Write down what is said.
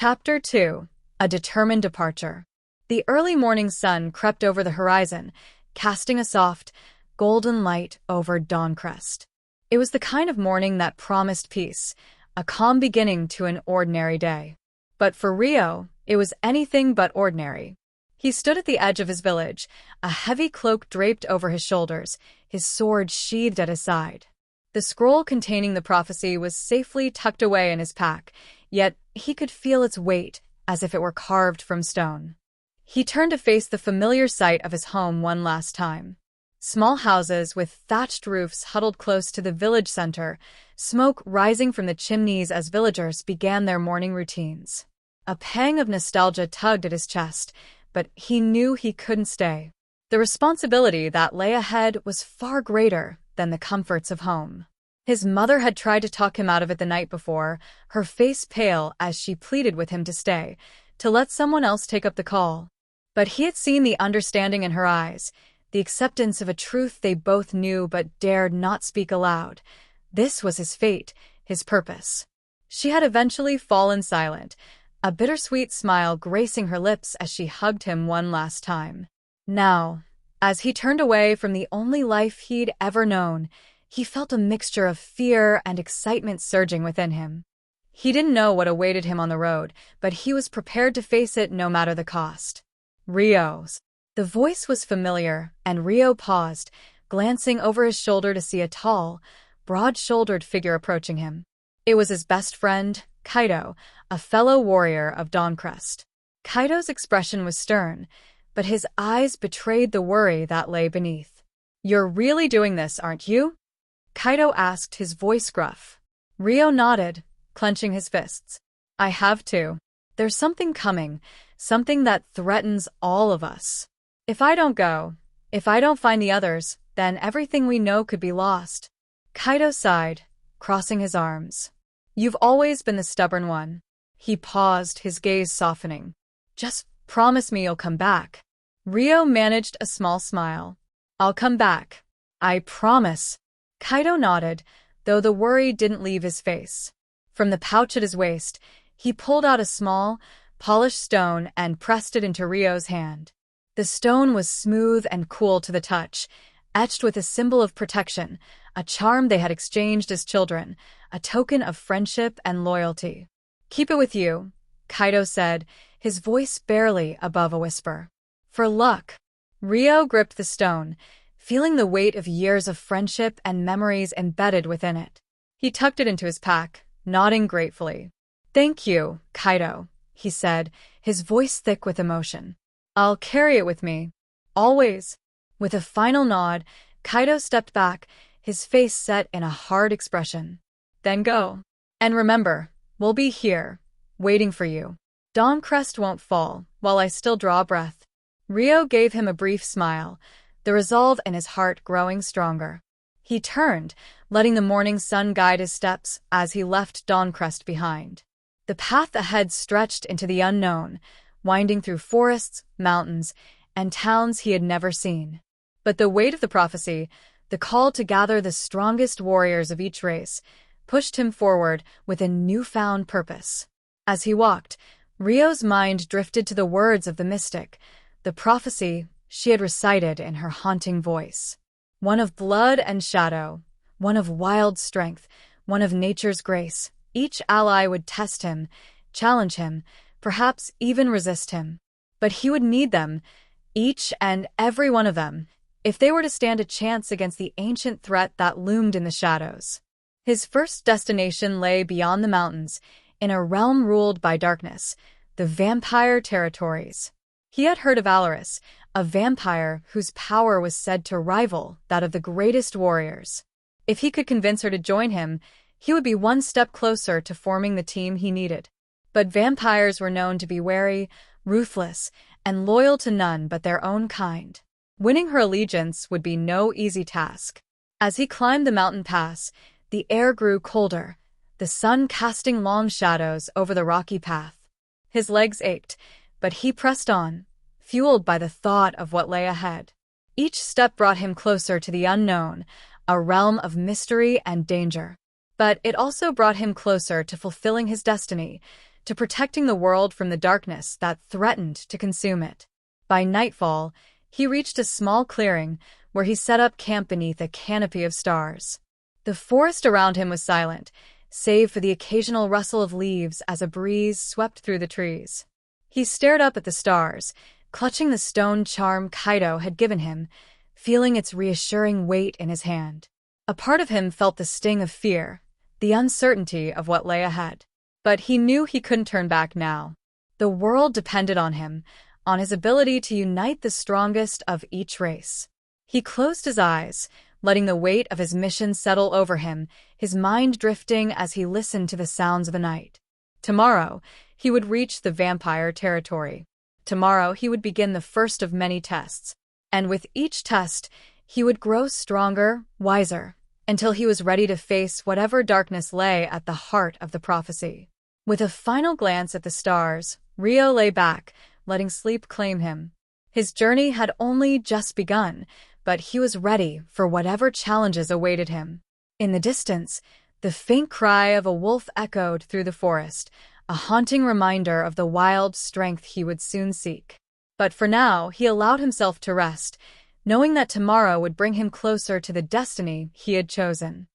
Chapter 2. A Determined Departure. The early morning sun crept over the horizon, casting a soft, golden light over Dawncrest. It was the kind of morning that promised peace, a calm beginning to an ordinary day. But for Rio, it was anything but ordinary. He stood at the edge of his village, a heavy cloak draped over his shoulders, his sword sheathed at his side. The scroll containing the prophecy was safely tucked away in his pack, yet he could feel its weight as if it were carved from stone. He turned to face the familiar sight of his home one last time. Small houses with thatched roofs huddled close to the village center, smoke rising from the chimneys as villagers began their morning routines. A pang of nostalgia tugged at his chest, but he knew he couldn't stay. The responsibility that lay ahead was far greater than the comforts of home. His mother had tried to talk him out of it the night before, her face pale as she pleaded with him to stay, to let someone else take up the call. But he had seen the understanding in her eyes, the acceptance of a truth they both knew but dared not speak aloud. This was his fate, his purpose. She had eventually fallen silent, a bittersweet smile gracing her lips as she hugged him one last time. Now, as he turned away from the only life he'd ever known, he felt a mixture of fear and excitement surging within him. He didn't know what awaited him on the road, but he was prepared to face it no matter the cost. Rio's. The voice was familiar, and Rio paused, glancing over his shoulder to see a tall, broad-shouldered figure approaching him. It was his best friend, Kaido, a fellow warrior of Dawncrest. Kaido's expression was stern, but his eyes betrayed the worry that lay beneath. "You're really doing this, aren't you?" Kaido asked, his voice gruff. Rio nodded, clenching his fists. "I have to. There's something coming, something that threatens all of us. If I don't go, if I don't find the others, then everything we know could be lost." Kaido sighed, crossing his arms. "You've always been the stubborn one." He paused, his gaze softening. "Just promise me you'll come back." Rio managed a small smile. "I'll come back. I promise." Kaido nodded, though the worry didn't leave his face. From the pouch at his waist, he pulled out a small, polished stone and pressed it into Rio's hand. The stone was smooth and cool to the touch, etched with a symbol of protection, a charm they had exchanged as children, a token of friendship and loyalty. "Keep it with you," Kaido said, his voice barely above a whisper. "For luck." Rio gripped the stone, feeling the weight of years of friendship and memories embedded within it. He tucked it into his pack, nodding gratefully. "Thank you, Kaido," he said, his voice thick with emotion. "I'll carry it with me. Always." With a final nod, Kaido stepped back, his face set in a hard expression. "Then go. And remember, we'll be here, waiting for you. Dawncrest won't fall while I still draw a breath." Rio gave him a brief smile, the resolve in his heart growing stronger. He turned, letting the morning sun guide his steps as he left Dawncrest behind. The path ahead stretched into the unknown, winding through forests, mountains, and towns he had never seen. But the weight of the prophecy, the call to gather the strongest warriors of each race, pushed him forward with a newfound purpose. As he walked, Rio's mind drifted to the words of the mystic, the prophecy she had recited in her haunting voice. One of blood and shadow, one of wild strength, one of nature's grace. Each ally would test him, challenge him, perhaps even resist him. But he would need them, each and every one of them, if they were to stand a chance against the ancient threat that loomed in the shadows. His first destination lay beyond the mountains, in a realm ruled by darkness, the vampire territories. He had heard of Alaris, a vampire whose power was said to rival that of the greatest warriors. If he could convince her to join him, he would be one step closer to forming the team he needed. But vampires were known to be wary, ruthless, and loyal to none but their own kind. Winning her allegiance would be no easy task. As he climbed the mountain pass, the air grew colder, the sun casting long shadows over the rocky path. His legs ached, but he pressed on, fueled by the thought of what lay ahead. Each step brought him closer to the unknown, a realm of mystery and danger. But it also brought him closer to fulfilling his destiny, to protecting the world from the darkness that threatened to consume it. By nightfall, he reached a small clearing where he set up camp beneath a canopy of stars. The forest around him was silent, save for the occasional rustle of leaves as a breeze swept through the trees. He stared up at the stars, clutching the stone charm Kaido had given him, feeling its reassuring weight in his hand. A part of him felt the sting of fear, the uncertainty of what lay ahead. But he knew he couldn't turn back now. The world depended on him, on his ability to unite the strongest of each race. He closed his eyes, letting the weight of his mission settle over him, his mind drifting as he listened to the sounds of the night. Tomorrow, he would reach the vampire territory. Tomorrow, he would begin the first of many tests. And with each test, he would grow stronger, wiser, until he was ready to face whatever darkness lay at the heart of the prophecy. With a final glance at the stars, Rio lay back, letting sleep claim him. His journey had only just begun, but he was ready for whatever challenges awaited him. In the distance, the faint cry of a wolf echoed through the forest, a haunting reminder of the wild strength he would soon seek. But for now, he allowed himself to rest, knowing that tomorrow would bring him closer to the destiny he had chosen.